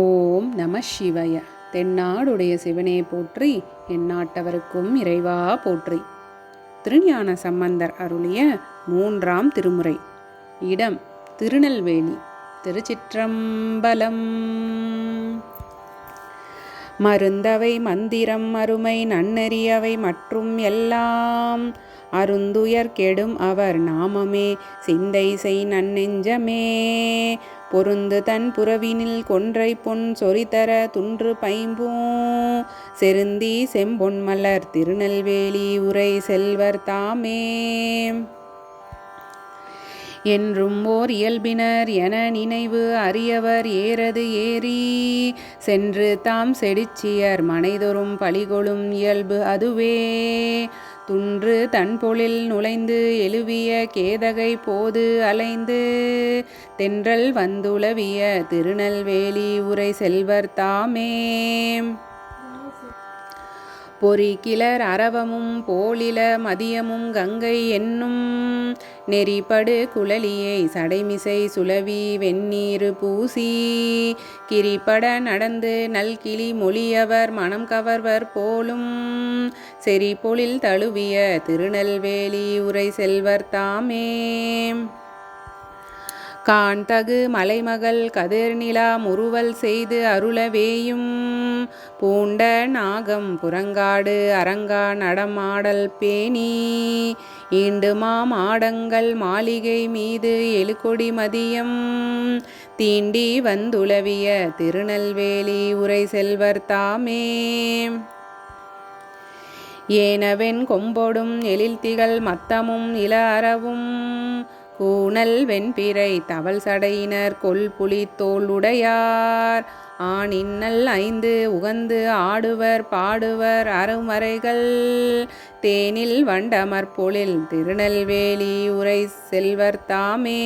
ஓம் நம சிவாய. தென்னாடுடைய சிவனே போற்றி, எந்நாட்டவருக்கும் இறைவா போற்றி. திருஞான சம்பந்தர் அருளிய 3ஆம் திருமுறை. இடம் திருநெல்வேலி. திருச்சிற்றம்பலம். மருந்தவை மந்திரம் அருமை நன்னெறியவை மற்றும் எல்லாம் அருந்துயர் கெடும் அவர் நாமமே சிந்தை செய் நன்னெஞ்சமே. பொருந்து தன் புறவினில் கொன்றை பொன் சொரிதர துன்று பைம்பூ செருந்தி செம்பொன் மலர் திருநெல்வேலி உரை செல்வர் தாமே. என்றும் ஓர் இயல்பினர் என நினைவு அறியவர் ஏறது ஏறி சென்று தாம் செடிச்சியர் மனைதொறும் பலிகொளும் இயல்பு அதுவே. துன்று தன்பொழில் நுழைந்து எழுவிய கேதகை போது அலைந்து தென்றல் வந்துளவிய திருநெல்வேலி உரை செல்வர் தாமே. பொறி கிளர் அரவமும் போலில மதியமும் கங்கை என்னும் நெறிபடு குழலியை சடைமிசை சுலவி வெந்நீரு பூசி கிரிபட நடந்து நல்கிளி மொழியவர் மனம் கவர்வர் போலும் செறிபொழில் தழுவிய திருநெல்வேலி உரை செல்வர் தாமே. காண்தகு மலைமகள் கதிர்நிலா முறுவல் செய்து அருளவேயும் பூண்ட நாகம் புறங்காடு அரங்கா நடமாடல் பேணி ஈண்டுமா மாடங்கள் மாளிகை மீது எழுகொடி மதியம் தீண்டி வந்துளவிய திருநெல்வேலி உரை செல்வர் தாமே. ஏனவென் கொம்பொடும் எழில்திகள் மத்தமும் இள அரவும் கூனல் வெண்பிறை தவள் சடையினர் கொல் புலி தோளுடையார் ஆனின்னல் 5 உகந்து ஆடுவர் பாடுவர் அருமறைகள் தேனில் வண்டமர் பொழில் திருநெல்வேலி உரை செல்வர் தாமே.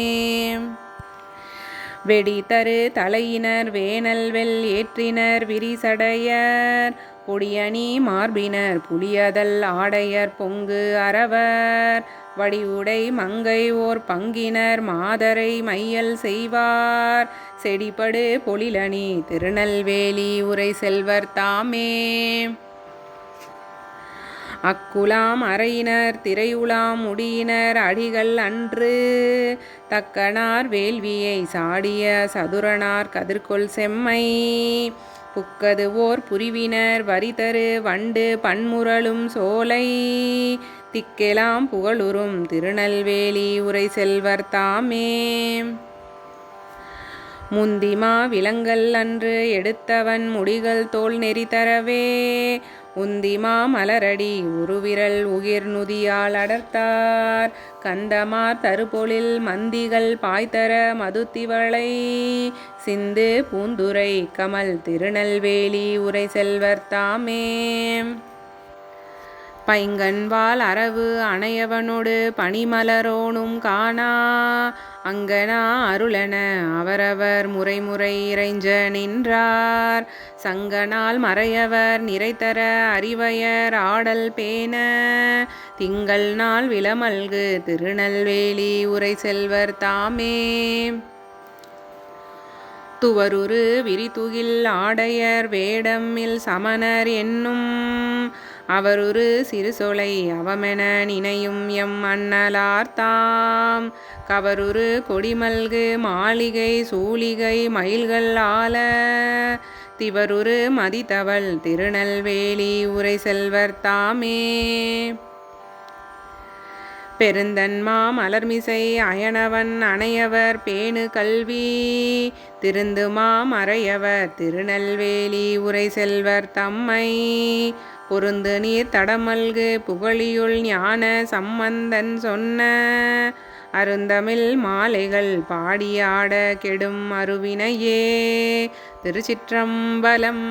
வெடி தரு தலையினர் வேனல் வெல் ஏற்றினர் விரிசடையர் பொடியணி மார்பினர் புலியதல் ஆடையர் பொங்கு அரவர் வடிவுடை மங்கை ஓர் பங்கினர் மாதரை மையல் செய்வார் செடிபடு பொழிலணி திருநெல்வேலி உரை செல்வர் தாமே. அக்குலாம் அறையினர் திரையுலாம் முடியினர் அடிகள் அன்று தக்கனார் வேள்வியை சாடிய சதுரனார் கதிர்கொள் செம்மை புக்கது ஓர் புரிவினர் வரிதரு வண்டு பன்முரலும் சோலை திக்கெலாம் புகழுறும் திருநெல்வேலி உரை செல்வர் தாமே. முந்திமா விலங்கல் அன்று எடுத்தவன் முடிகள் தோல் நெறி தரவே உந்திமா மலரடி உருவிரல் உகிர் நுதியால் அடர்த்தார் கந்தமார் தருபொழில் மந்திகள் பாய்தர மதுத்திவளை சிந்து பூந்துரை கமல் திருநெல்வேலி உரை செல்வர் தாமே. பைங்கண்வால் அரவு அணையவனோடு பனிமலரோனும் காணா அங்கனா அருளென அவரவர் முறைமுறை இறைஞ்ச நின்றார் சங்கனால் மறையவர் நிறைதர அறிவயர் ஆடல் பேண திங்கள் நாள் விளமல்கு திருநெல்வேலி உரை செல்வர் தாமே. துவருரு விரிதுகில் ஆடையர் வேடம்மில் சமணர் என்னும் அவருரு சிறுசொலை அவமென நினையும் எம் அண்ணலார்தாம் கவருரு கொடிமல்கு மாளிகை சூளிகை மயில்கள் ஆல திவருரு மதிதவள் திருநெல்வேலி உரை செல்வர் தாமே. பெருந்தன்மா மலர்மிசை அயனவன் அணையவர் பேணு கல்வி திருந்துமா மறையவர் திருநெல்வேலி உரை செல்வர் தம்மை பொருந்து நீர் தடமல்கு புகழியுள் ஞான சம்பந்தன் சொன்ன அருந்தமிழ் மாலைகள் பாடியாட கெடும் அருவினையே. திருச்சிற்றம்பலம்.